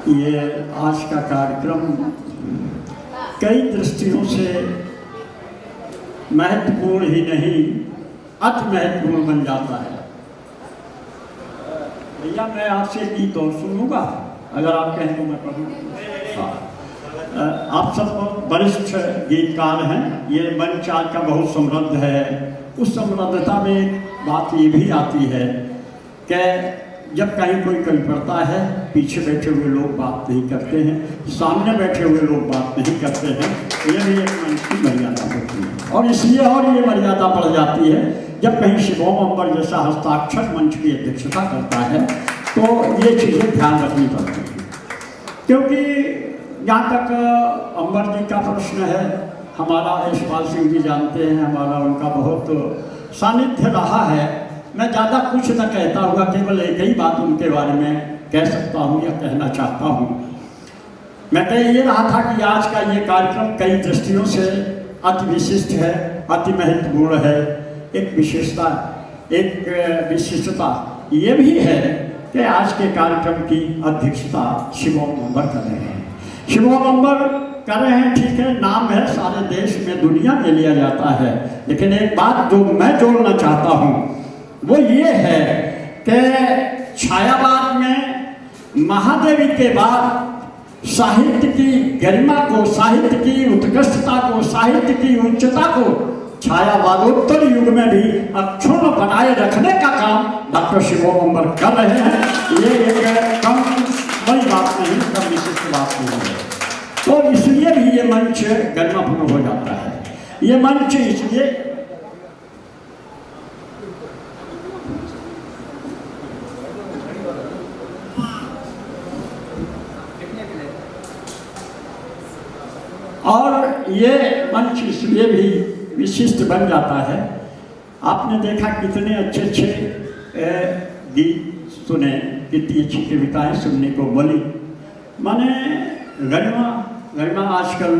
ये आज का कार्यक्रम कई दृष्टियों से महत्वपूर्ण ही नहीं अति महत्वपूर्ण बन जाता है। भैया मैं आपसे गीत और सुनूंगा, अगर आप कहें तो मैं पढ़ूँ। हाँ, आप सब वरिष्ठ गीतकार हैं, ये मंच आज का बहुत समृद्ध है। उस समृद्धता में बात ये भी आती है कि जब कहीं कोई कवि पढ़ता है, पीछे बैठे हुए लोग बात नहीं करते हैं, सामने बैठे हुए लोग बात नहीं करते हैं। ये भी एक मंच की मर्यादा होती है और इसलिए और ये मर्यादा बढ़ जाती है जब कहीं शिवम अंबर जैसा हस्ताक्षर मंच की अध्यक्षता करता है, तो ये चीज़ें ध्यान रखनी पड़ती हैं। क्योंकि जहाँ तक अंबर जी का प्रश्न है, हमारा यशपाल सिंह जी जानते हैं, हमारा उनका बहुत सानिध्य रहा है। मैं ज़्यादा कुछ न कहता हुआ केवल एक ही बात उनके बारे में कह सकता हूँ या कहना चाहता हूँ। मैं कह ये रहा था कि आज का ये कार्यक्रम कई दृष्टियों से अति विशिष्ट है, अति महत्वपूर्ण है। एक विशिष्टता ये भी है कि आज के कार्यक्रम की अध्यक्षता शिवम अंबर कर रहे हैं। शिवम अंबर कर रहे हैं, ठीक है, नाम है, सारे देश में दुनिया में लिया जाता है। लेकिन एक बात जो मैं जोड़ना चाहता हूँ वो ये है कि छायावाद में महादेवी के बाद साहित्य की गरिमा को, साहित्य की उत्कृष्टता को, साहित्य की उच्चता को छायावादोत्तर युग में भी अक्षुण्ण बनाए रखने का काम डॉक्टर शिवम अंबर कर रहे हैं। ये एक कम बड़ी बात नहीं, कम विशिष्ट बात नहीं है। तो इसलिए भी ये मंच गरिमापूर्ण हो जाता है। ये मंच इसलिए और ये मंच इसलिए भी विशिष्ट बन जाता है। आपने देखा कितने अच्छे अच्छे गीत सुने, कितनी अच्छी कविताएं सुनने को मिली। माने गरिमा आजकल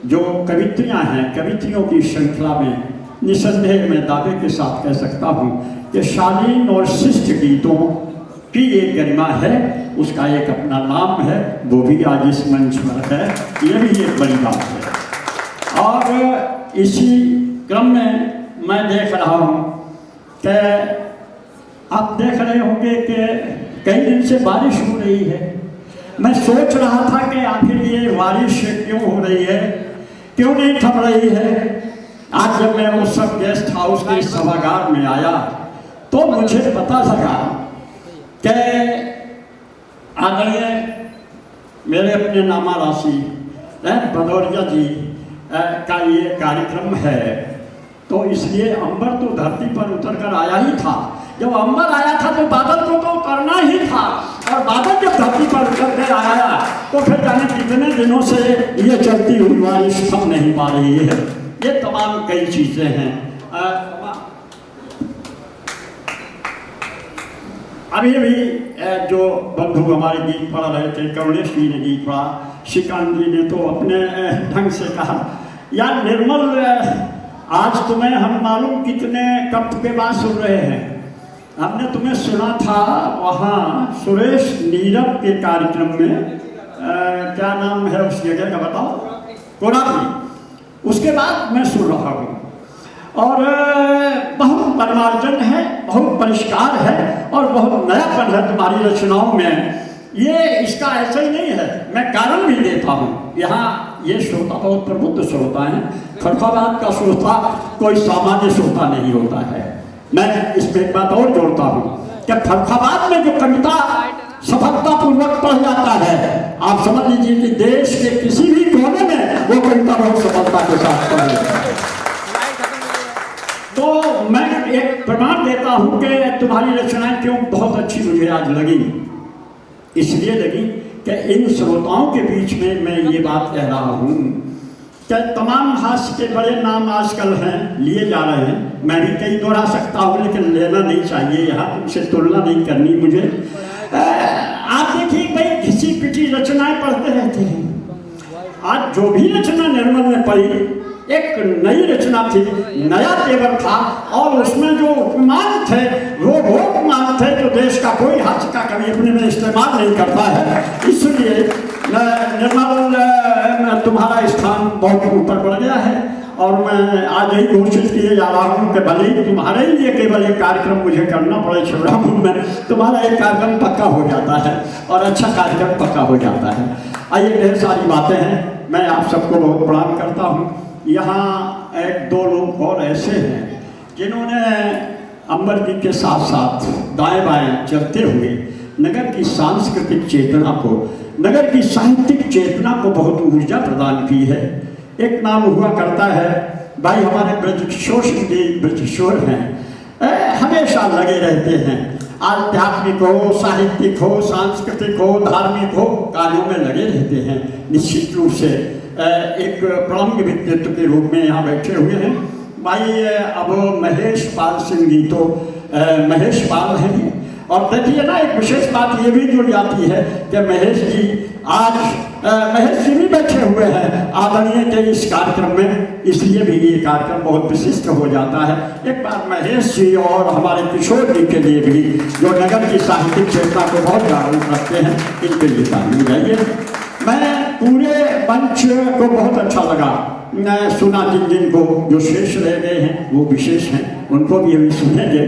जो कवित्रियां हैं, कवित्रियों की श्रृंखला में निसंदेह में दावे के साथ कह सकता हूँ कि शालीन और शिष्ट गीतों की एक गरिमा है, उसका एक अपना नाम है, वो भी आज इस मंच पर है। ये भी एक बड़ी बात है। और इसी क्रम में मैं देख रहा हूँ कि आप देख रहे होंगे कि कई दिन से बारिश हो रही है। मैं सोच रहा था कि आखिर ये बारिश क्यों हो रही है, क्यों नहीं थम रही है। आज जब मैं उस सब गेस्ट हाउस के सभागार में आया तो मुझे पता लगा कि आदरणीय मेरे अपने नामा राशि भदौरिया जी का ये कार्यक्रम है, तो इसलिए अंबर तो धरती पर उतर कर आया ही था। जब अंबर आया था तो बादल को तो उतरना ही था, और बादल जब धरती पर उतर कर आया तो फिर जाने कितने दिनों से ये चलती हुई बारिश थम नहीं पा रही है। ये तमाम कई चीज़ें हैं। अभी भी जो बंधु हमारे गीत पढ़ रहे थे, करुणेश जी ने गीत पढ़ा, श्रीकांत जी ने तो अपने ढंग से कहा। यार निर्मल, आज तुम्हें हम मालूम कितने कप के बाद सुन रहे हैं। हमने तुम्हें सुना था वहाँ सुरेश नीरव के कार्यक्रम में, क्या नाम है उस जगह का बताओ, कोरापुरी। उसके बाद मैं सुन रहा हूँ और बहुत परिमार्जन है, बहुत परिष्कार है और बहुत नयापन है तुम्हारी रचनाओं में। ये इसका ऐसा ही नहीं है, मैं कारण भी देता हूँ। यहाँ ये श्रोता बहुत प्रबुद्ध श्रोता है। फरफाबाद का श्रोता कोई सामान्य श्रोता नहीं होता है। मैं इसमें एक बात और जोड़ता हूँ कि फरफाबाद में जो कविता सफलतापूर्वक पढ़ जाता है, आप समझ लीजिए कि देश के किसी भी कोने में वो कविता बहुत सफलता के साथ पढ़ जाता है। तो मैं एक प्रमाण देता हूँ कि तुम्हारी रचनाएं क्यों बहुत अच्छी मुझे आज लगी। इसलिए लगी कि इन श्रोताओं के बीच में मैं ये बात कह रहा हूँ कि तमाम हास्य के बड़े नाम आजकल हैं, लिए जा रहे हैं। मैं भी कई दोहरा सकता हूँ, लेकिन लेना नहीं चाहिए, यहाँ तुमसे तुलना नहीं करनी मुझे। आप देखिए भाई, घिसी पिटी रचनाएं पढ़ते रहते हैं। आज जो भी रचना निर्मल ने पढ़ी एक नई रचना थी, नया तेवर था, और उसमें जो उपमान थे वो उपमान थे जो देश का कोई हास्य का कवि अपने में इस्तेमाल नहीं करता है। इसलिए निर्मल तुम्हारा स्थान बहुत ऊपर बढ़ गया है, और मैं आज यही घोषित किए जा रहा हूँ कि भले ही तुम्हारे लिए केवल एक कार्यक्रम मुझे करना पड़े शिवरामपुर में, तुम्हारा एक कार्यक्रम पक्का हो जाता है और अच्छा कार्यक्रम पक्का हो जाता है। आइए, ढेर सारी बातें हैं, मैं आप सबको बहुत प्रणाम करता हूँ। यहाँ एक दो लोग और ऐसे हैं जिन्होंने अम्बर जी के साथ साथ दाएं बाएं चलते हुए नगर की सांस्कृतिक चेतना को, नगर की साहित्यिक चेतना को बहुत ऊर्जा प्रदान की है। एक नाम हुआ करता है भाई हमारे ब्रजकिशोर सिंह जी, ब्रजकिशोर हैं, हमेशा लगे रहते हैं, आध्यात्मिक हो, साहित्यिक हो, सांस्कृतिक हो, धार्मिक हो, कार्यों में लगे रहते हैं। निश्चित रूप से एक प्रमुख व्यक्तित्व के रूप में यहाँ बैठे हुए हैं भाई। अब महेश पाल सिंह जी तो महेश पाल हैं, और देखिए ना, एक विशेष बात ये भी जुड़ जाती है कि महेश जी आज महेश जी भी बैठे हुए हैं आदरणीय के इस कार्यक्रम में, इसलिए भी ये कार्यक्रम बहुत विशिष्ट हो जाता है। एक बार महेश जी और हमारे किशोर जी के लिए भी, जो नगर की साहित्यिक चेतना को बहुत जागरूक रखते हैं, इनके लिए ताली बजाइए। मैं पूरे मंच को बहुत अच्छा लगा सुना, जिन जिन को जो शेष रह गए हैं वो विशेष हैं, उनको भी अभी सुनेंगे।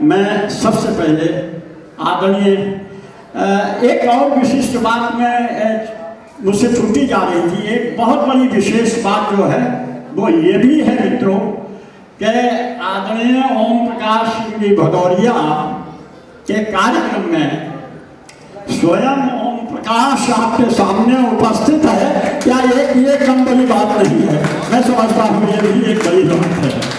मैं सबसे पहले आदरणीय एक और विशिष्ट बात में मुझसे छूटी जा रही थी। एक बहुत बड़ी विशेष बात जो है वो ये भी है मित्रों कि आदरणीय ओम प्रकाश सिंह जी भदौरिया के कार्यक्रम में स्वयं ओम प्रकाश आपके सामने उपस्थित है, क्या ये कम बड़ी बात नहीं है? मैं समझता हूँ ये भी एक बड़ी बात है।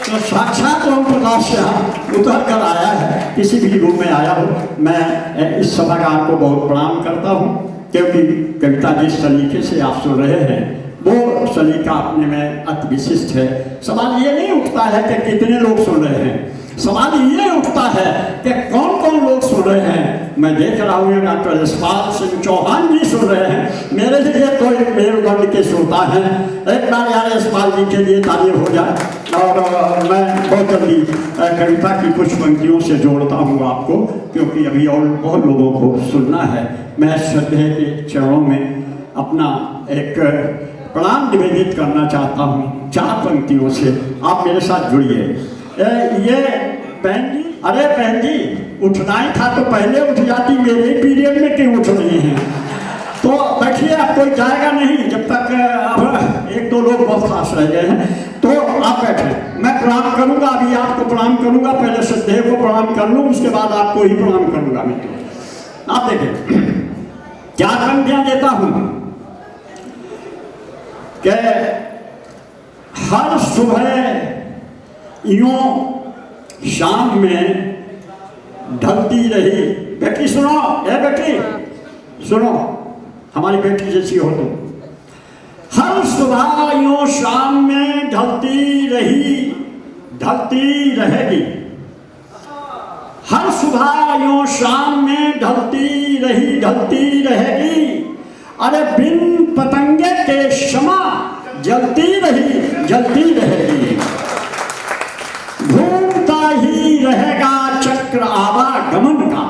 तो साक्षात ओम प्रकाश यहाँ उतर कर आया है, किसी भी रूप में आया हो। मैं इस सभागार को बहुत प्रणाम करता हूँ, क्योंकि कविता जिस सलीके से आप सुन रहे हैं वो सलीका अपने में अति विशिष्ट है। सवाल ये नहीं उठता है कि कितने लोग सुन रहे हैं, सवाल ये उठता है कि कौन कौन लोग सुन रहे हैं। मैं देख रहा हूँ डॉक्टर यशपाल सिंह चौहान जी सुन रहे हैं, मेरे लिए तो एक मेरुदंड के श्रोता हैं। एक बार यार यशपाल जी के लिए ताली हो जाए। और मैं बहुत जल्दी कविता की कुछ पंक्तियों से जोड़ता हूँ आपको, क्योंकि अभी और बहुत लोगों को सुनना है। मैं श्रद्धेय के चरणों में अपना एक प्रणाम निवेदित करना चाहता हूँ 4 पंक्तियों से। आप मेरे साथ जुड़िए। ये बहन जी, अरे बहन जी, उठना ही था तो पहले उठ जाती, मेरे पीरियड में क्यों उठ रही हैं? तो बैठिए, अब कोई जाएगा नहीं जब तक अब 1-2 लोग बहुत खास रह गए हैं, तो आप बैठे। मैं प्रणाम करूंगा, अभी आपको प्रणाम करूंगा, पहले श्रद्धेय को प्रणाम कर लूँ, उसके बाद आपको ही प्रणाम करूंगा मित्रों। आप देखें 4 पंक्तियां देता हूं कि हर सुबह यूं शाम में ढलती रही। बेटी सुनो, बेटी सुनो, हमारी बेटी जैसी हो तुम। हर सुबह यूं शाम में ढलती रही, ढलती रहेगी। हर सुबह यूं शाम में ढलती रही, ढलती रहेगी। अरे बिन पतंगे के शमा जलती रही, जलती रहेगी। घूमता ही रहेगा चक्र आवागमन का,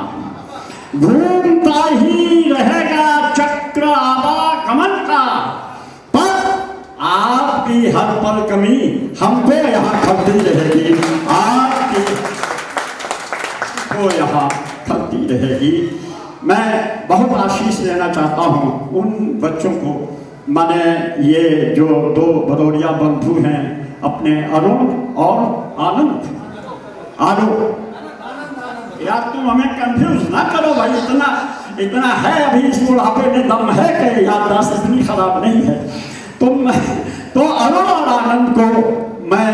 घूमता ही रहेगा चक्र आवागमन का। पर आपकी हर पल कमी हम पे यहाँ खलती रहेगी, आपकी तो यहाँ खलती रहेगी। मैं बहुत आशीष लेना चाहता हूँ उन बच्चों को, माने ये जो 2 भदौरिया बंधु हैं अपने अरुण और आनंद। यार तुम हमें कंफ्यूज ना करो भाई, इतना है अभी इस बुढ़ापे में दम है कि याददाश्त इतनी खराब नहीं है। तो अरुण और आनंद को मैं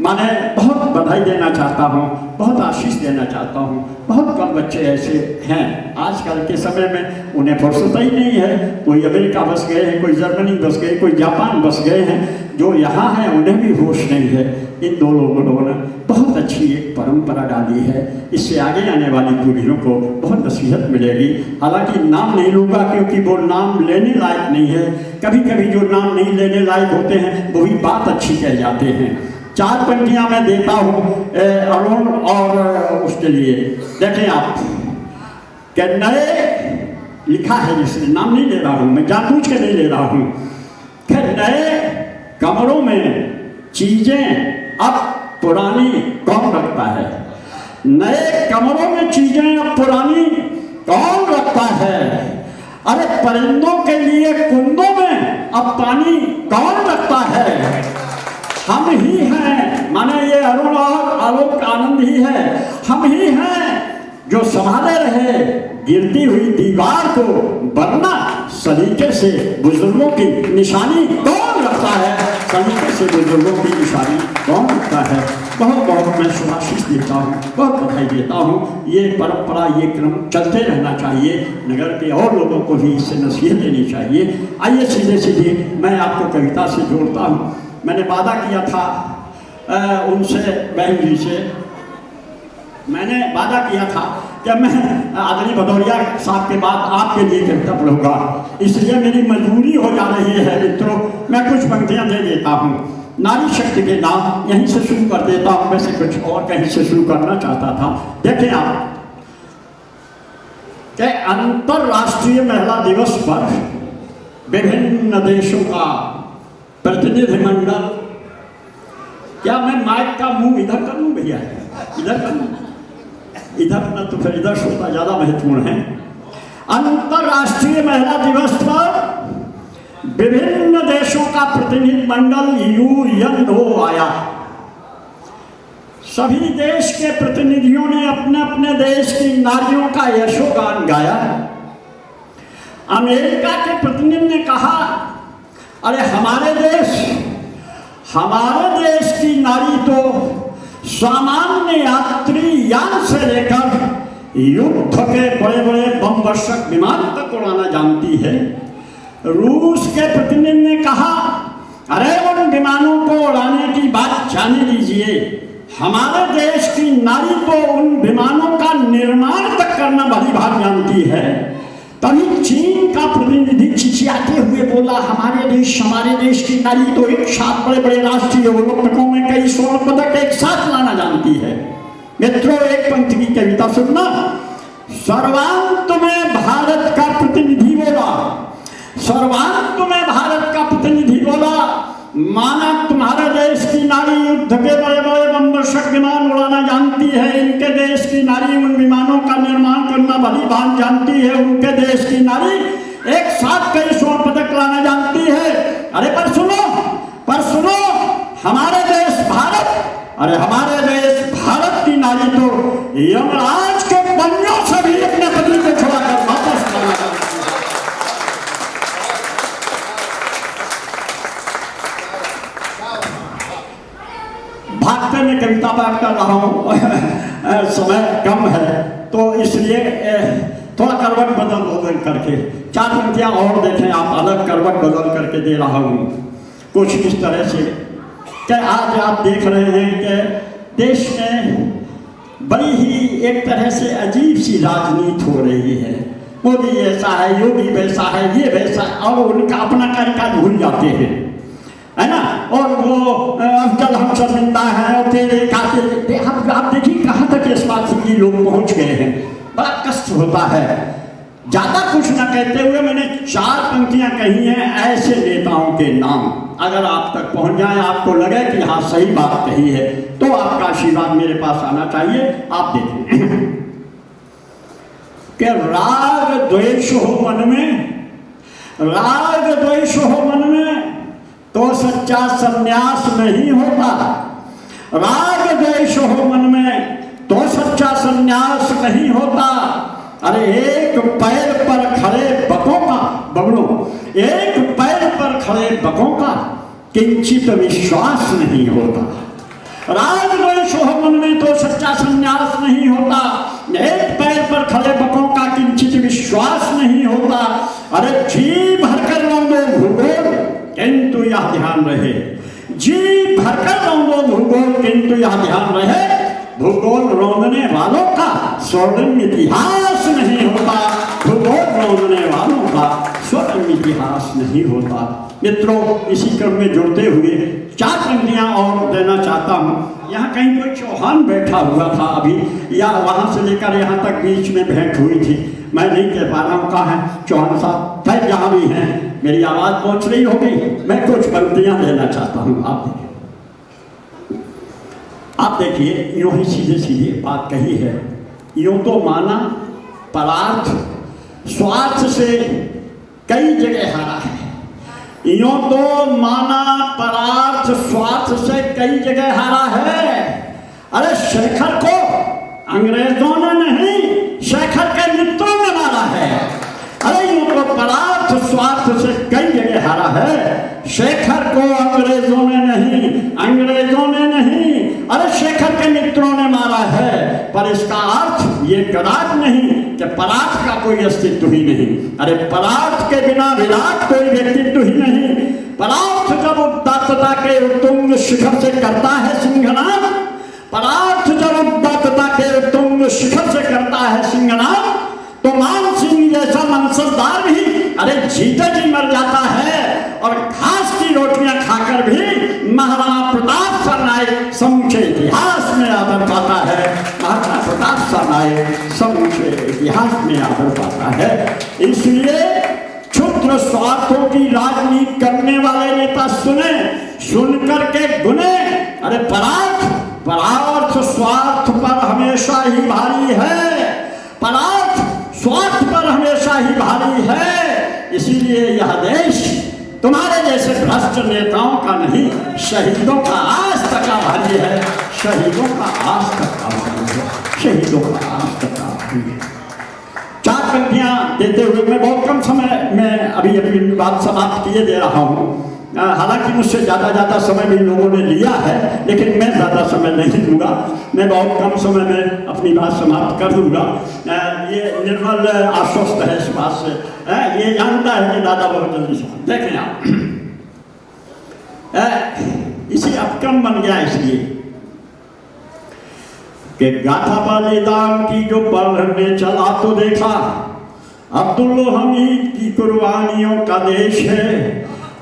माने बहुत बधाई देना चाहता हूँ, बहुत आशीष देना चाहता हूँ। बहुत कम बच्चे ऐसे हैं आजकल के समय में, उन्हें फुर्सत ही नहीं है। कोई अमेरिका बस गए हैं, कोई जर्मनी बस गए, कोई जापान बस गए हैं, जो यहाँ हैं उन्हें भी होश नहीं है। इन दो लोगों ने बहुत अच्छी एक परंपरा डाली है, इससे आगे आने वाली पीढ़ियों को बहुत नसीहत मिलेगी। हालांकि नाम नहीं लूँगा क्योंकि वो नाम लेने लायक नहीं है। कभी कभी जो नाम नहीं लेने लायक होते हैं वो भी बात अच्छी कह जाते हैं। 4 पंक्तियाँ मैं देता हूँ अरुण और उसके लिए। देखें आप क्या नए लिखा है, जिसने नाम नहीं ले रहा हूँ मैं, जानबूझ के नहीं ले रहा हूँ। क्या नए कमरों में चीजें अब पुरानी कौन रखता है? नए कमरों में चीजें अब पुरानी कौन रखता है? अरे परिंदों के लिए कुंडों में अब पानी कौन रखता है? हम ही हैं, माने ये अरुण और आलोक आनंद ही है, हम ही हैं जो संभाले रहे गिरती हुई दीवार को, वरना सलीके से बुजुर्गों की निशानी कौन रखता है? सलीके से बुजुर्गों की निशानी कौन रखता है? बहुत बहुत मैं शुभाशीष देता हूँ, बहुत बधाई देता हूँ। ये परंपरा, ये क्रम चलते रहना चाहिए। नगर के और लोगों को भी इससे नसीहत देनी चाहिए। आइए सीधे सीधे मैं आपको कविता से जोड़ता हूँ। मैंने वादा किया था उनसे, बहन जी से मैंने वादा किया था कि मैं आदरणीय भदौरिया साहब के बाद आपके लिए कविता पढ़ूंगा, इसलिए मेरी मजबूरी हो जा रही है मित्रों। मैं कुछ पंक्तियां दे देता हूँ। नारी शक्ति के नाम यहीं से शुरू कर देता हूँ, वैसे कुछ और कहीं से शुरू करना चाहता था। देखें आप कि अंतर्राष्ट्रीय महिला दिवस पर विभिन्न देशों का प्रतिनिधिमंडल, क्या मैं माइक का मुंह इधर कर लूँ भैया? इधर कर लूँ? इधर न तो फिर इधर श्रोता ज्यादा महत्वपूर्ण है। अंतर्राष्ट्रीय महिला दिवस पर विभिन्न देशों का प्रतिनिधिमंडल UN आया। सभी देश के प्रतिनिधियों ने अपने अपने देश की नारियों का यशोगान गाया। अमेरिका के प्रतिनिधि ने कहा, अरे हमारे देश की नारी तो सामान्य यात्री यान से लेकर युद्ध के बड़े बड़े बम वर्षक विमान तक उड़ाना जानती है। रूस के प्रतिनिधि ने कहा, अरे उन विमानों को उड़ाने की बात जाने दीजिए, हमारे देश की नारी तो उन विमानों का निर्माण तक करना भली भांति जानती है। तभी चीन का प्रतिनिधि चिचियाते हुए बोला, हमारे देश की नारी तो एक साथ बड़े बड़े राष्ट्रीय ओलंपिकों में कई स्वर्ण पदक एक साथ लाना जानती है। मित्रों, एक पंक्ति की कविता सुनना। सर्वांत में भारत का प्रतिनिधि बोला, सर्वांत में भारत का प्रतिनिधि बोला, माना तुम्हारे देश की नारी युद्ध के बड़े बड़े बम वर्षक विमान उड़ाना जानती है, इनके देश की नारी उन विमानों का निर्माण करना भली भांति जानती है, उनके देश की नारी एक साथ कई स्वर्ण पदक लाना जानती है। अरे पर सुनो हमारे देश भारत, अरे हमारे देश भारत की नारी तो यमराज के पंजों से भी अपने पति को छुड़ाकर वापस लाना जानती है। भागते में कविता पाठ कर रहा हूँ समय कम है तो इसलिए थोड़ा करवट बदल करके 4 पंक्तियाँ और देखें आप, अलग करवट बदल करके दे रहा हूँ कुछ इस तरह से कि आज आप देख रहे हैं कि देश में बड़ी ही एक तरह से अजीब सी राजनीति हो रही है। मोदी ऐसा है, योगी वैसा है, ये वैसा, और उनका अपना कार्यकाल भूल जाते हैं, है ना। और वो अफजल हम शर्मिंदा हैं और तेरे कातिल, आप देखिए कहाँ तक इस बात से ये लोग पहुँच गए हैं। बड़ा कष्ट होता है। ज़्यादा कुछ न कहते हुए मैंने 4 पंक्तियाँ कही हैं ऐसे नेताओं के नाम, अगर आप तक पहुँच जाए, आपको लगे कि हाँ सही बात कही है, तो आपका आशीर्वाद मेरे पास आना चाहिए। आप देखें कि राग द्वेष हो मन में, राग द्वेष हो मन में तो सच्चा संन्यास नहीं होता। राग द्वेष हो मन में तो सच्चा संन्यास नहीं होता। अरे एक पैर पर खड़े बकों का, बगलों, एक पैर पर खड़े बकों का किंचित विश्वास नहीं होता। राजद्वेष हो मन में तो सच्चा संन्यास नहीं होता। एक पैर पर खड़े बकों का किंचित विश्वास नहीं होता। अरे जी भरकर रौंदो भूगोल किंतु यह ध्यान रहे, जी भरकर रौंदो भूगोल किंतु यह ध्यान रहे, भूगोल रौंदने वालों का स्वर्णिम इतिहास नहीं होता। भूगोल रौंदने वालों का स्वर्णिम इतिहास नहीं होता। मित्रों, इसी क्रम में जुड़ते हुए 4 पंक्तियां और देना चाहता हूँ। यहाँ कहीं कोई चौहान बैठा हुआ था अभी, या वहाँ से लेकर यहाँ तक बीच में भेंट हुई थी, मैं नहीं कह पा रहा हूँ कहाँ है चौहान साहब। खैर जहाँ भी हैं, मेरी आवाज़ पहुँच रही होगी। मैं कुछ पंक्तियां देना चाहता हूँ। आप देखिए, यूँ ही सीधे सीधे बात कही है। यूँ तो माना परार्थ स्वार्थ से कई जगह हारा है। यूँ तो माना परार्थ स्वार्थ से कई जगह हारा है। अरे शेखर को अंग्रेजों ने नहीं, शेखर के मित्रों ने मारा है। अरे यूँ तो परार्थ स्वार्थ से कई जगह हारा है। शेखर को अंग्रेजों ने नहीं, अंग्रेजों ने नहीं, अरे शेखर के मित्रों ने मारा है। पर इसका अर्थ ये कदाच नहीं कि परार्थ का कोई अस्तित्व ही नहीं। अरे परार्थ के बिना विराट कोई व्यक्तित्व ही नहीं। परार्थ जब उदात्तता के उत्तुंग शिखर से करता है सिंहनाद, परार्थ जब उदात्तता के उत्तुंग शिखर से करता है सिंहनाद, तो मान सिंह जैसा मनसबदार भी अरे जीते जी मर जाता है। और घास की रोटियां खाकर भी महाराणा प्रताप सा नायक समूचे इतिहास में आदर पाता है। महाराणा प्रताप सा नायक समूचे इतिहास में आदर पाता है। इसलिए क्षुद्र स्वार्थों की राजनीति करने वाले नेता सुने, सुन करके गुने। अरे परार्थ स्वार्थ पर हमेशा ही भारी है, परार्थ स्वार्थ पर हमेशा ही भारी है। इसीलिए यह देश तुम्हारे जैसे भ्रष्ट नेताओं का नहीं, शहीदों का आज तक का भारी है। शहीदों का आज तक का भारी है, शहीदों का आज तक का भारी है। 4 पंक्तियां देते हुए मैं बहुत कम समय में अभी बात समाप्त किए दे रहा हूँ। हालांकि मुझसे ज़्यादा समय भी लोगों ने लिया है, लेकिन मैं ज़्यादा समय नहीं दूंगा। मैं बहुत कम समय में अपनी बात समाप्त कर दूंगा। ये निर्मल आश्वस्त है इस बात से, ये जानता है कि दादा बहुत जल्दी से देखें आप। इसी अपक्रम बन गया इसलिए कि गाथा बलिदान की जो पढ़ने चला तो देखा, अब्दुल हमीद की कुर्बानियों का देश है।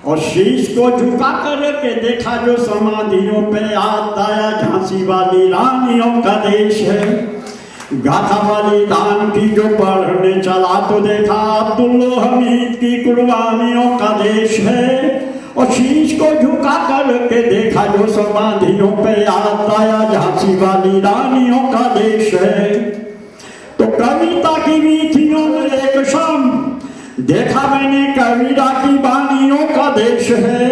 और शीश को झुका कर के देखा जो समाधियों पे याद आया, झांसी वाली रानियों का देश है। गाथा बलिदान की जो पढ़ने चला तो देखा, अब्दुल हमीद की कुर्बानियों का देश है। और शीश को झुका कर के देखा जो समाधियों पे याद आया, झांसी वाली रानियों का देश है। तो कविता की वीथियों में एक शाम देखा मैंने कबीरा की बानियों का देश है।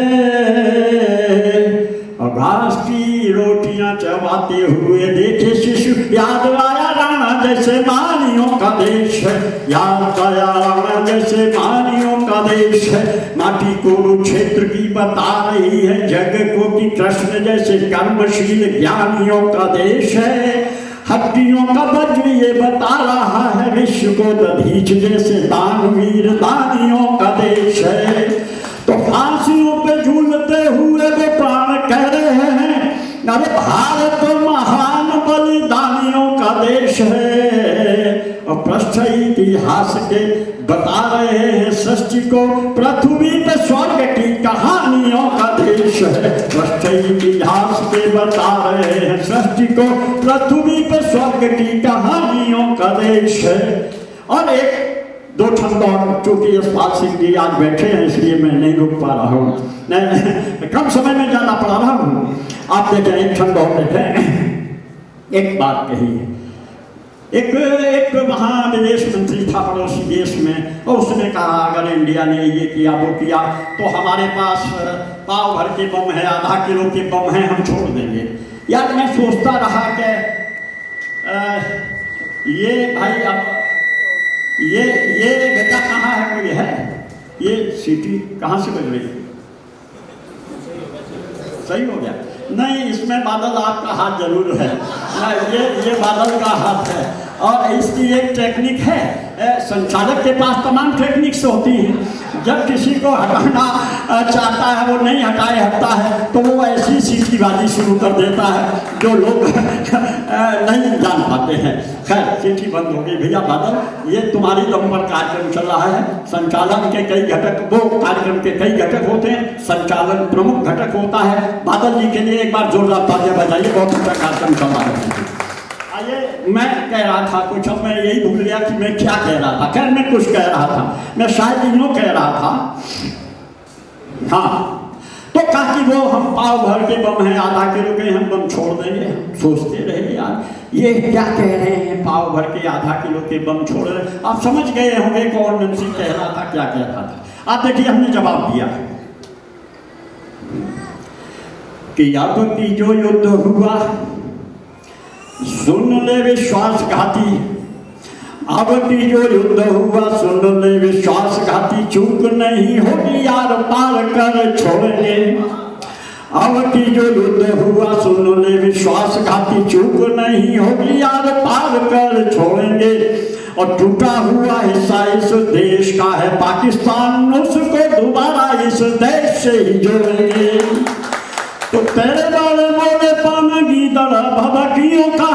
और घास की रोटियां चबाते हुए देखे शिशु, याद आया राणा जैसे मानियों का देश है। याद आया राणा जैसे मानियों का देश है। माटी कुरुक्षेत्र की बता रही है जग को कि कृष्ण जैसे कर्मशील ज्ञानियों का देश है। हड्डियों का वज्र ये बता रहा है विश्व को दधीच जैसे दानवीर दानियों का देश है। तो फांसियों पे झूलते हुए वे प्राण कह रहे हैं, अरे भारत महान बलिदानियों का देश है। और पृष्ठ इतिहास के बता रहे हैं सृष्टि को पृथ्वी पे स्वर्ग की कहानियों का देश है। पृष्ठ इतिहास के बता रहे हैं सृष्टि को पृथ्वी पे स्वर्ग की कहानियों का देश है। और एक 2 छंद और, चूंकि यशपाल सिंह जी आज बैठे हैं इसलिए मैं नहीं रुक पा रहा हूँ, कम समय में जाना पड़ा रहा हूँ। आप देखें, एक छंद और देखें। एक बात कही है, एक वहाँ विदेश मंत्री था पड़ोसी देश में, और उसने कहा अगर इंडिया ने ये किया वो किया तो हमारे पास पाव भर के बम है, आधा किलो के बम है, हम छोड़ देंगे। यार मैं सोचता रहा कि ये भाई अब ये बेटा कहाँ है, कोई है? ये सीटी कहाँ से बज रही है? सही हो गया। नहीं, इसमें बादल आपका हाथ जरूर है। ये बादल का हाथ है। और इसकी एक टेक्निक है, संचालक के पास तमाम टेक्निक्स होती हैं। जब किसी को हटाना चाहता है, वो नहीं हटता है, तो वो ऐसी सीटीबाजी शुरू कर देता है जो लोग नहीं जान पाते हैं। खैर, सीटी बंद हो गई। भैया बादल, ये तुम्हारी दम पर कार्यक्रम चल रहा है। संचालन के कई घटक, वो कार्यक्रम के कई घटक होते हैं, संचालन प्रमुख घटक होता है। बादल जी के लिए एक बार जोरदार तालियां बजाइए, बहुत अच्छा कार्यक्रम चल रहा है। आइए, मैं कह रहा था कुछ, अब मैं यही भूल गया कि मैं क्या कह रहा था। खैर, मैं कुछ कह रहा था, मैं शायद इन्हों कह रहा था। हाँ, तो कहा कि वो हम पाव भर के बम हैं, आधा किलो के हम बम छोड़ देंगे। सोचते रहे यार, ये क्या कह रहे हैं, पाव भर के आधा किलो के बम छोड़ रहे। आप समझ गए होंगे कौन नंसी कह रहा था, क्या कह रहा था। आप देखिए, हमने जवाब दिया कि अब की जो युद्ध हुआ, सुन ले विश्वासघाती। अब की जो युद्ध हुआ, सुन ले विश्वासघाती। चूक नहीं होगी यार, पार कर छोड़ेंगे। अब की जो युद्ध हुआ, सुन ले विश्वासघाती। चूक नहीं होगी यार, पार कर छोड़ेंगे। और टूटा हुआ हिस्सा इस देश का है पाकिस्तान, उसको दोबारा इस देश से ही जोड़ेंगे। तो तेरे बारे बोले पान गीदड़ भभकियों का,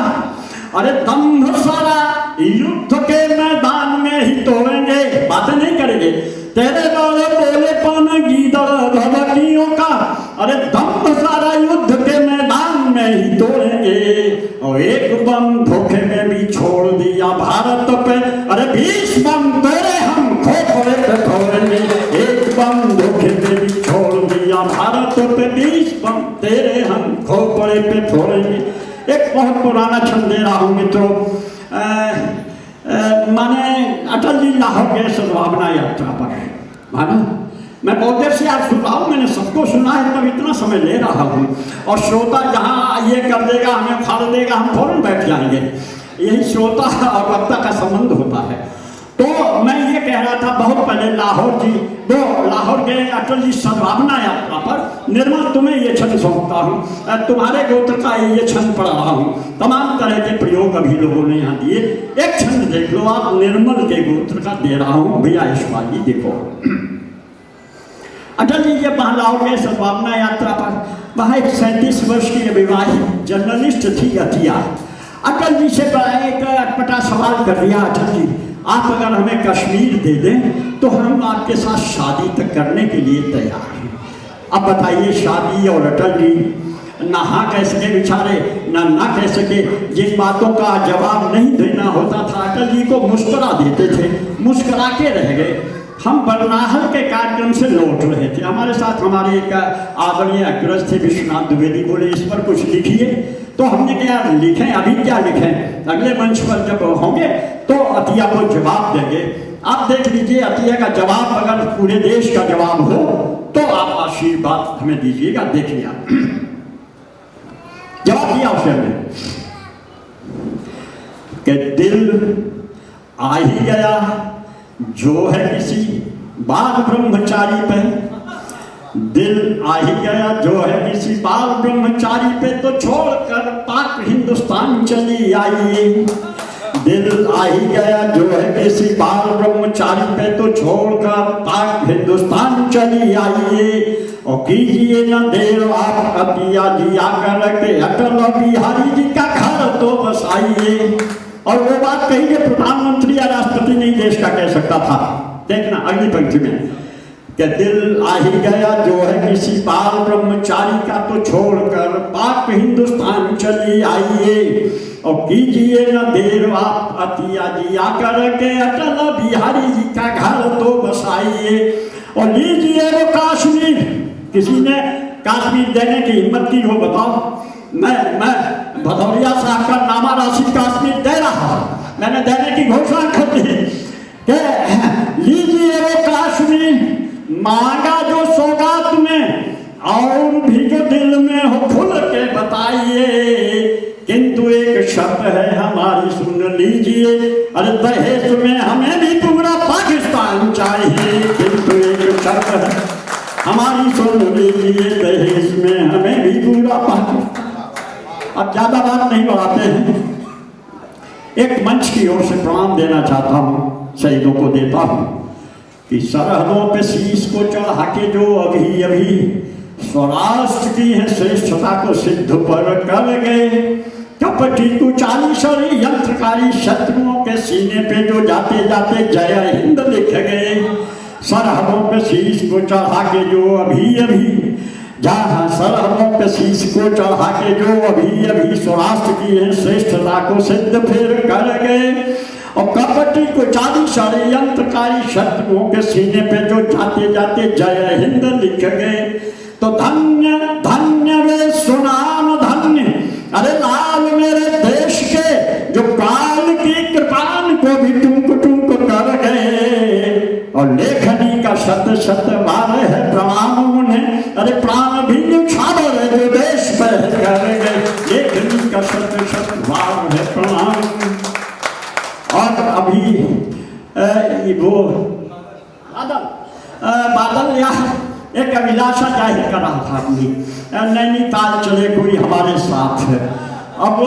अरे दम सारा युद्ध के मैदान में ही तोड़ेंगे। बातें नहीं करेंगे। तेरे बारे बोले पान गीदड़ भभकियों का, अरे दम सारा युद्ध के मैदान में ही तोड़ेंगे। और एक बम धोखे में भी छोड़ दिया भारत पे, अरे 20 बम तेरे हम खोपड़े पे फोड़ेंगे। एक बम धोखे में भी छोड़ दिया भारत पे, 20 बम तेरे हम खोपड़े पे फोड़ेंगे। एक बहुत पुराना छंद दे रहा हूँ मित्रों। माने अटल जी लाहौर गए सद्भावना यात्रा पर, माना मैं बहुत देर से आप सुन रहा हूँ, मैंने सबको सुना है, तब इतना समय ले रहा हूँ। और श्रोता जहाँ ये कर देगा, हमें उखाड़ देगा, हम फौरन बैठ जाएंगे। यही श्रोता और वक्ता का संबंध होता है। तो मैं ये कह रहा था, बहुत पहले लाहौर गए अटल जी सद्भावना यात्रा पर। निर्मल, तुम्हें ये छंद सौंपता हूँ, तुम्हारे गोत्र का ये छंद पढ़ रहा हूँ। तमाम तरह के प्रयोग अभी लोगों ने यहाँ दिए। एक छंद देख लो आप, निर्मल के गोत्र का दे रहा हूँ भैया यशपाल जी, देखो। अटल जी ये लाहौर गए सद्भावना यात्रा पर। वहाँ एक 37 वर्ष की विवाहित जर्नलिस्ट थी अतिया। अटल जी से एक अटपटा सवाल कर दिया, अटल जी आप अगर हमें कश्मीर दे दें तो हम आपके साथ शादी तक करने के लिए तैयार हैं। अब बताइए, शादी और अटल जी ना हाँ कह सके बेचारे, ना कह सके। जिन बातों का जवाब नहीं देना होता था, अटल जी को मुस्कुरा देते थे, मुस्कुरा के रह गए। हम बरनाहल के कार्यक्रम से लौट रहे थे, हमारे साथ हमारे एक आदरणीय अग्रज थे विश्वनाथ द्विवेदी, बोले इस पर कुछ लिखिए। तो हमने क्या लिखें, अभी क्या लिखें, अगले मंच पर जब होंगे तो अतिया को जवाब देंगे। आप देख लीजिए, अतिया का जवाब अगर पूरे देश का जवाब हो तो आप आशीर्वाद हमें दीजिएगा। देखिए आप जवाब दिया उसने कि दिल आ ही गया जो है किसी बाल ब्रह्मचारी पे, दिल आ ही गया जो है किसी बाल ब्रह्मचारी पे, तो छोड़कर पाक हिंदुस्तान चली आइए। दिल आ ही गया जो है किसी बाल ब्रह्मचारी पे, तो छोड़कर पाक हिंदुस्तान चली आइए। और कीजिए न देर आप अतिया जी आकर के अटल बिहारी जी का घर तो बसाइए। और वो बात कही कि प्रधानमंत्री या राष्ट्रपति नहीं देश का कह सकता था। देखना अगली पंक्ति में कि दिल आ ही गया जो है किसी बाल ब्रह्मचारी का, तो छोड़कर पाक हिंदुस्तान चली आइए। और कीजिए न देर आप अतिया जी आकर के अटल बिहारी जी का घर तो बसाइए। और लीजिए वो कश्मीर, किसी ने कश्मीर देने की हिम्मत की हो बताओ। मैं भदौरिया साहब का नामा राशि कश्मीर दे रहा हूं, मैंने देने की घोषणा कर दी कि लीजिए वो कश्मीर, मांगा जो सौगात में, और भी जो दिल में हो खुल के बताइए। किंतु एक शर्त है हमारी सुन लीजिए, अरे दहेज में हमें भी पूरा पाकिस्तान चाहिए। किंतु एक शर्त है हमारी सुन लीजिए, दहेज में हमें भी पूरा अब ज्यादा बात नहीं बढ़ाते हैं। एक मंच की ओर से प्रणाम देना चाहता हूँ, शहीदों को देता हूँ कि सरहदों पे शीश को चढ़ा के जो अभी अभी स्वराष्ट्र की है श्रेष्ठता को सिद्ध पर कर गए, कपटी कुचाली षड्यंत्रकारी शत्रुओं के सीने पे जो जाते जाते जय हिंद लिख गए। सरहदों पे शीश को चढ़ा के जो अभी अभी, जहाँ सरहदों पे शीश को चढ़ा के जो अभी अभी स्वराष्ट्र की है श्रेष्ठता को सिद्ध फिर कर गए, और कपटी कुचाली षड्यंत्रकारी शत्रुओं के सीने पे जो जाते जाते जय हिंद लिख गए। तो धन्य धन्य वे सुनाम धन्य, अरे लाल मेरे देश के जो काल की कृपान को भी टुंक टुंक कर गए, और लेखनी का शत शत बार है प्रणाम उन्हें, अरे प्राण भी न्यौछावर जो देश पर कर गए, लेखनी का शत शत बार है प्रणाम। और अभी वो बादल यहाँ एक अभिलाषा जाहिर कर रहा था अपनी, नैनीताल चले कोई हमारे साथ है। अब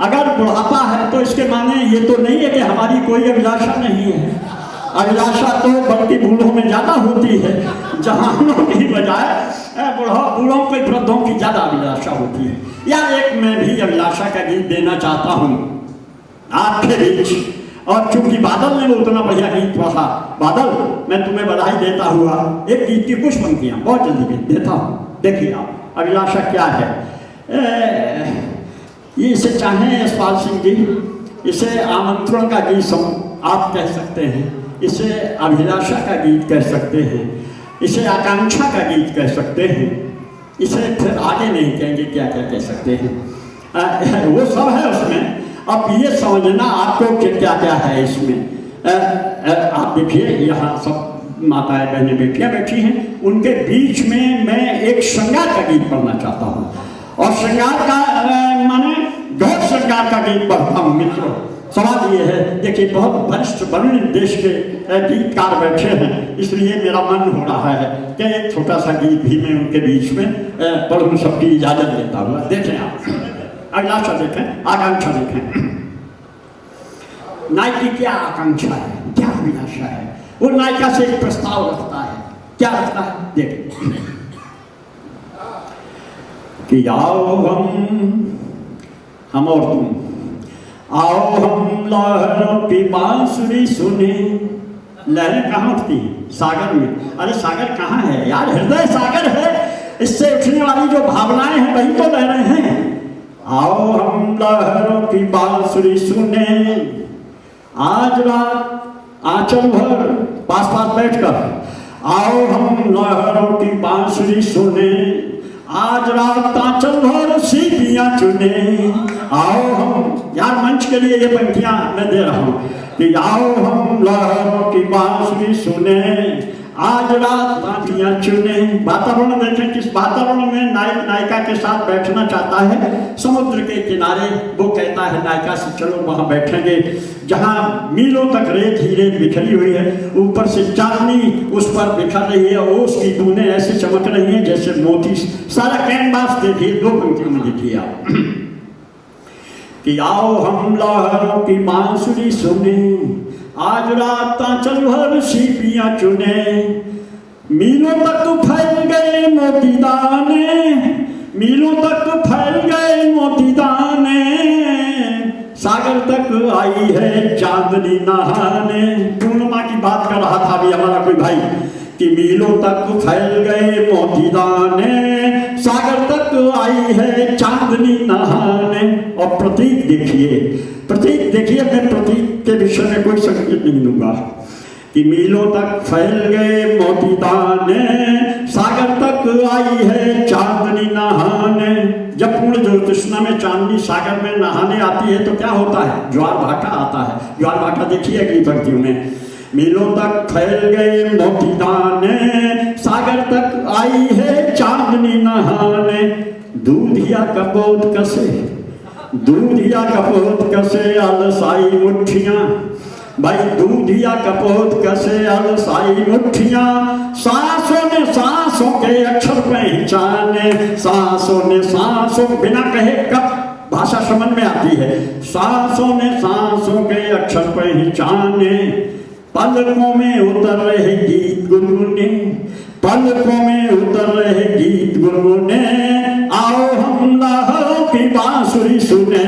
अगर बुढ़ापा है तो इसके माने ये तो नहीं है कि हमारी कोई अभिलाषा नहीं है। अभिलाषा तो बल्कि बूढ़ों में ज़्यादा होती है, जवानों की बजाय बूढ़ों के वृद्धों की ज़्यादा अभिलाषा होती है। या एक मैं भी अभिलाषा का गीत देना चाहता हूँ आपके बीच, और चूंकि बादल ने वो उतना बढ़िया गीत पढ़ा, बादल मैं तुम्हें बधाई देता हुआ एक गीत की कुछ पंक्तियाँ बहुत जल्दी गीत देता हूँ। देखिए आप अभिलाषा क्या है। ये इसे चाहें यशपाल सिंह जी, इसे आमंत्रण का गीत आप कह सकते हैं, इसे अभिलाषा का गीत कह सकते हैं, इसे आकांक्षा का गीत कह सकते हैं, इसे फिर आगे नहीं कहेंगे क्या क्या कह सकते हैं, वो सब है उसमें। अब ये समझना आपको कि क्या क्या है इसमें। आप देखिए यहाँ सब माताएं बहनें बेटियाँ बैठी हैं, उनके बीच में मैं एक श्रृंगार का गीत पढ़ना चाहता हूँ, और श्रृंगार का माने गौर श्रृंगार का गीत पढ़ता हूँ। मित्रों सवाल ये है, देखिए बहुत वरिष्ठ वरुण देश के गीतकार बैठे हैं, इसलिए मेरा मन हो रहा है कि एक छोटा सा गीत भी मैं उनके बीच में पढ़ूँ, सबकी इजाजत देता हूँ। देखें आप अभिलाषा देखें, आकांक्षा देखें। नायक की क्या आकांक्षा है, क्या अभिलाषा है, वो नायिका से एक प्रस्ताव रखता है, क्या रखता है देखिए कि आओ हम और तुम, आओ हम लहरों की बांसुरी सुने। लहरें कहाँ उठती हैं? सागर में। अरे सागर कहाँ है यार, हृदय सागर है, इससे उठने वाली जो भावनाएं हैं वही तो लहरें हैं। आओ हम लहरों की बांसुरी सुने, आज रात आंचल भर पास पास बैठकर, आओ हम लहरों की बांसुरी सुने, आज रात आंचल भर सीपियां चुने। आओ हम, यार मंच के लिए ये पंक्तियां मैं दे रहा हूँ कि आओ हम लहरों की बांसुरी सुने, आज रात बांधियां चुने। वातावरण देखें, किस वातावरण में नायक नायिका के साथ बैठना चाहता है। समुद्र के किनारे वो कहता है नायिका से चलो वहां बैठेंगे, जहां मीलों तक रेत ही रेत बिखरी हुई है, ऊपर से चांदनी उस पर बिखर रही है, ओस की बूंदें ऐसे चमक रही हैं जैसे मोती। सारा कैनवास देखिए, दो पंक्तियों में देखिए आप कि आओ हम लहरों की बांसुरी सुने, आज रात आंचल भर सीपियां चुने। मीलों तक तो फैल गए मोती दाने, मीलों तक तो फैल गए मोती दाने, सागर तक आई है चांदनी नहाने। पूर्णिमा की बात कर रहा था अभी हमारा कोई भाई कि मीलों तक फैल गए मोती दाने, सागर तक आई है चांदनी नहाने। और प्रतीक देखिए, प्रतीक देखिए, मैं प्रतीक के विषय में कोई संकेत नहीं दूंगा कि मीलों तक फैल गए मोती दाने, सागर तक आई है चांदनी नहाने। जब पूर्ण ज्योतिष्णा में चांदनी सागर में नहाने आती है तो क्या होता है? ज्वार भाटा आता है। ज्वार भाटा देखिए अगली पंक्तियों में, मीलों तक फैल गए मोती दाने, सागर तक आई है चांदनी नहाने। दूधिया कपोत कसे, दूधिया कपोत कसे अलसाई मुट्ठियां, भाई दूधिया कपोत कसे अलसाई मुट्ठियां, सांसों में सांस सांसों के अक्षर पहचाने, सांसों ने सांसों बिना कहे कब भाषा समझ में आती है। सांसों ने सांसों के अक्षर पहचाने, पलकों में उतर रहे गीत गुनगुने, पलकों में उतर रहे गीत गुनगुने, आओ हम लहरों की बांसुरी सुने,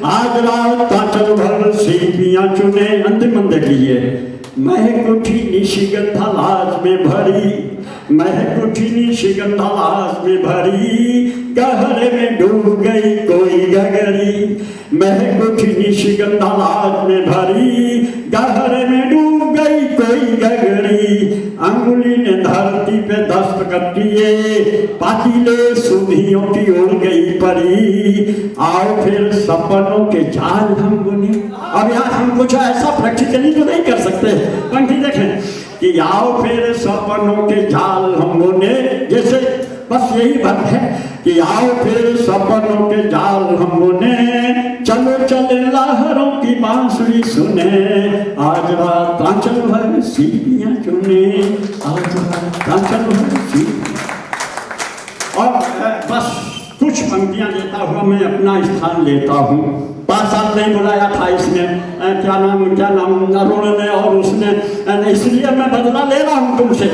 आज रात आंचल भर सीपियां चुने। अंतिम मंद कीजिए। महक उठी निशिगंधालाज में भरी, महक उठी निशिगंधालाज में भरी, गहरे में डूब गई कोई गगरी, महक उठी निशिगंधालाज में भरी, गहरे में डूब गई कोई गगरी, अंगुली ने धरती पे दस्तखत किए, पातीले सुधियों की उड़ गई परी, आओ फिर सपनों के जाल हम बुने। अब यार हम कुछ ऐसा प्रैक्टिकली तो नहीं कर सकते, पंक्ति देखें कि आओ फिर सपनों के जाल हम बुने, जैसे बस यही बात है कि आओ फिर सपनों के जाल हम बुने, चलो चले लहरों की बांसुरी सुने, आज रात आंचल भर सीपियां चुने, आज रात आंचल भर सीपियां। और बस कुछ पंक्तियां लेता हुआ मैं अपना स्थान लेता हूँ। 5 साल नहीं बुलाया था इसने, क्या नाम अरुण ने और उसने, इसलिए मैं बदला ले रहा हूँ तुमसे,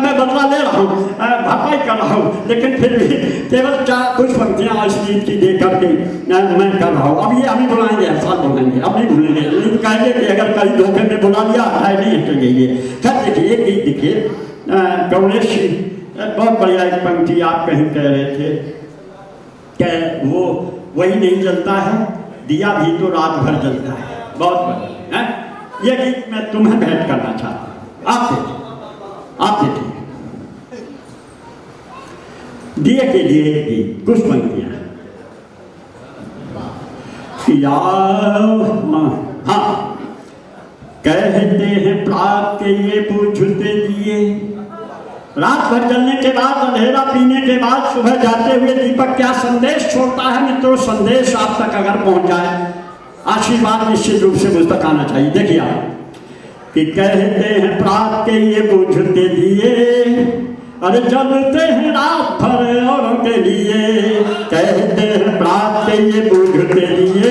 मैं बदला ले रहा हूँ, भरपाई कर रहा हूँ, लेकिन फिर भी केवल कुछ पंक्तियाँ इस गीत की दे करके मैं कर रहा हूँ। अब ये अभी बुलाएंगे, हर साल बुलाएंगे, अब नहीं भूलेंगे, लेकिन कहेंगे कि अगर कहीं धोखे में बुला लिया है नहीं हटेंगे ये। खैर देखिए एक गीत देखिए, गणेश बहुत बढ़िया एक पंक्ति आप कहीं कह रहे थे कि वो वही नहीं जलता है, दिया भी तो रात भर जलता है। बहुत बढ़िया है ये गीत, मैं तुम्हें भेंट करना चाहता हूँ। आप देखिए दिए के लिए एक गीत, कुछ पंक्तियां। हाँ, कहते हैं प्रात के ये बुझते दिए, रात भर जलने के बाद, अंधेरा पीने के बाद, सुबह जाते हुए दीपक क्या संदेश छोड़ता है मित्रों। संदेश आप तक अगर पहुंच जाए, आशीर्वाद निश्चित रूप से मुझ तक आना चाहिए। देखिए आप कि कहते हैं प्रात के ये बुझते दिए, अरे जलते हैं रात भर औरों के लिए, कहते हैं प्रात के ये बुझते दिए,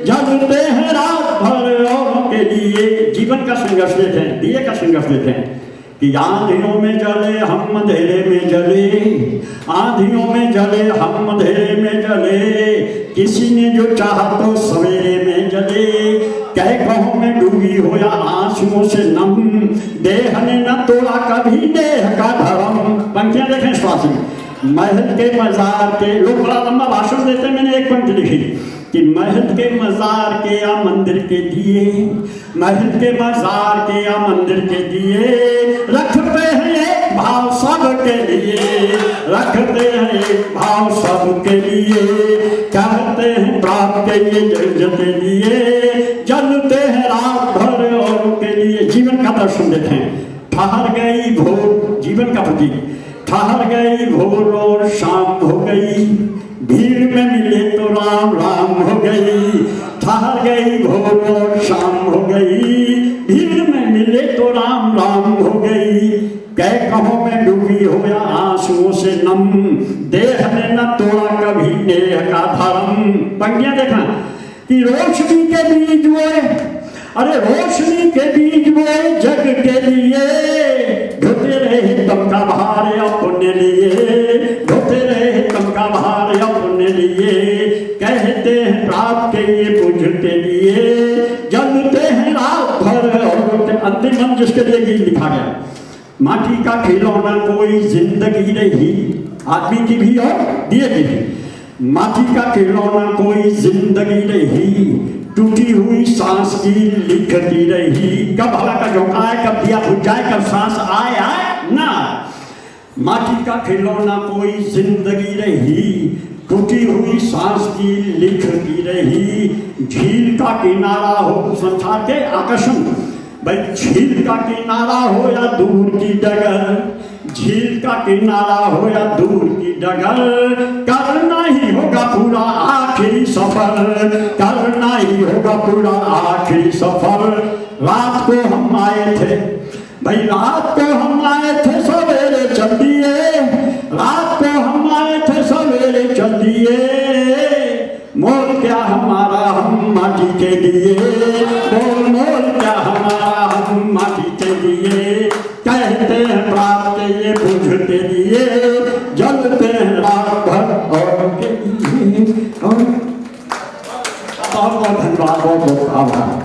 जलते हैं रात भर औरों के लिए। जीवन का संघर्ष देते हैं, दिए का संघर्ष देते हैं कि आंधियों में जले हम अंधेरे में जले, आंधियों में जले हम अंधेरे में जले, किसी ने जो चाहा तो सवेरे में जले, कह कहों में डूबी हो या आंसुओं से नम, देह ने न तोड़ा कभी देह का धर्म। पंक्तियां देखें श्वास में। महल के मजार के, लोग बड़ा लंबा भाषण देते, मैंने एक पंक्ति लिखी कि महल के मजार के या मंदिर के दिए, महल के मजार के या मंदिर के दिए, रखते हैं एक भाव सबके लिए, रखते हैं एक भाव सबके लिए, कहते हैं प्राप्त के ये जलते लिए, जलते हैं रात भर औरों के लिए। जीवन का दर्शन देखें। ठहर गई भोर, जीवन का प्रतीक, ठहर गई भोर और शाम हो गई, भीड़ में मिले तो राम राम हो गई, ठहर गई भोर और शाम हो गई, भीड़ में मिले तो राम राम हो गई, कह कहों में डूबी हो या आंसुओं से नम, देह ने न तोड़ा कभी नेह का धर्म। पंक्तियां देखना कि रोशनी के बीज बोए, अरे रोशनी के बीज बोए जग के लिए, ढोते रहे तम का भार अपने लिए, ढोते रहे तम का भार अपने लिए, कहते हैं प्राप्त के ये बुझते लिए, जलते हैं रात भर और। अंतिम मन जिसके लिए गीत लिखा गया, माटी का खिलौना कोई जिंदगी रही, आदमी की भी और दिए की भी, माटी का खिलौना कोई जिंदगी रही, टूटी हुई सांस की लिखती रही, कब हवा का झोंका है, कब दिया बुझ जाए, कब सांस आए आए ना। माटी का खिलौना कोई जिंदगी रही, टूटी हुई सांस की लिखती रही, झील का किनारा हो संसार के आकर्षण, भाई झील का किनारा हो या दूर की डगर, झील का किनारा हो या दूर की डगर, करना ही होगा पूरा आखिरी सफर, करना ही होगा पूरा आखिरी सफर। रात को हम आए थे, भाई रात को हम आए थे सवेरे जल्दी, माटी के लिए बोल मोल क्या हमारा हम माटी के लिए कहते हैं रात के ये बुझते लिए जलते हैं रात भर और के लिए बहुत बहुत धन्यवाद बहुत बहुत आभार।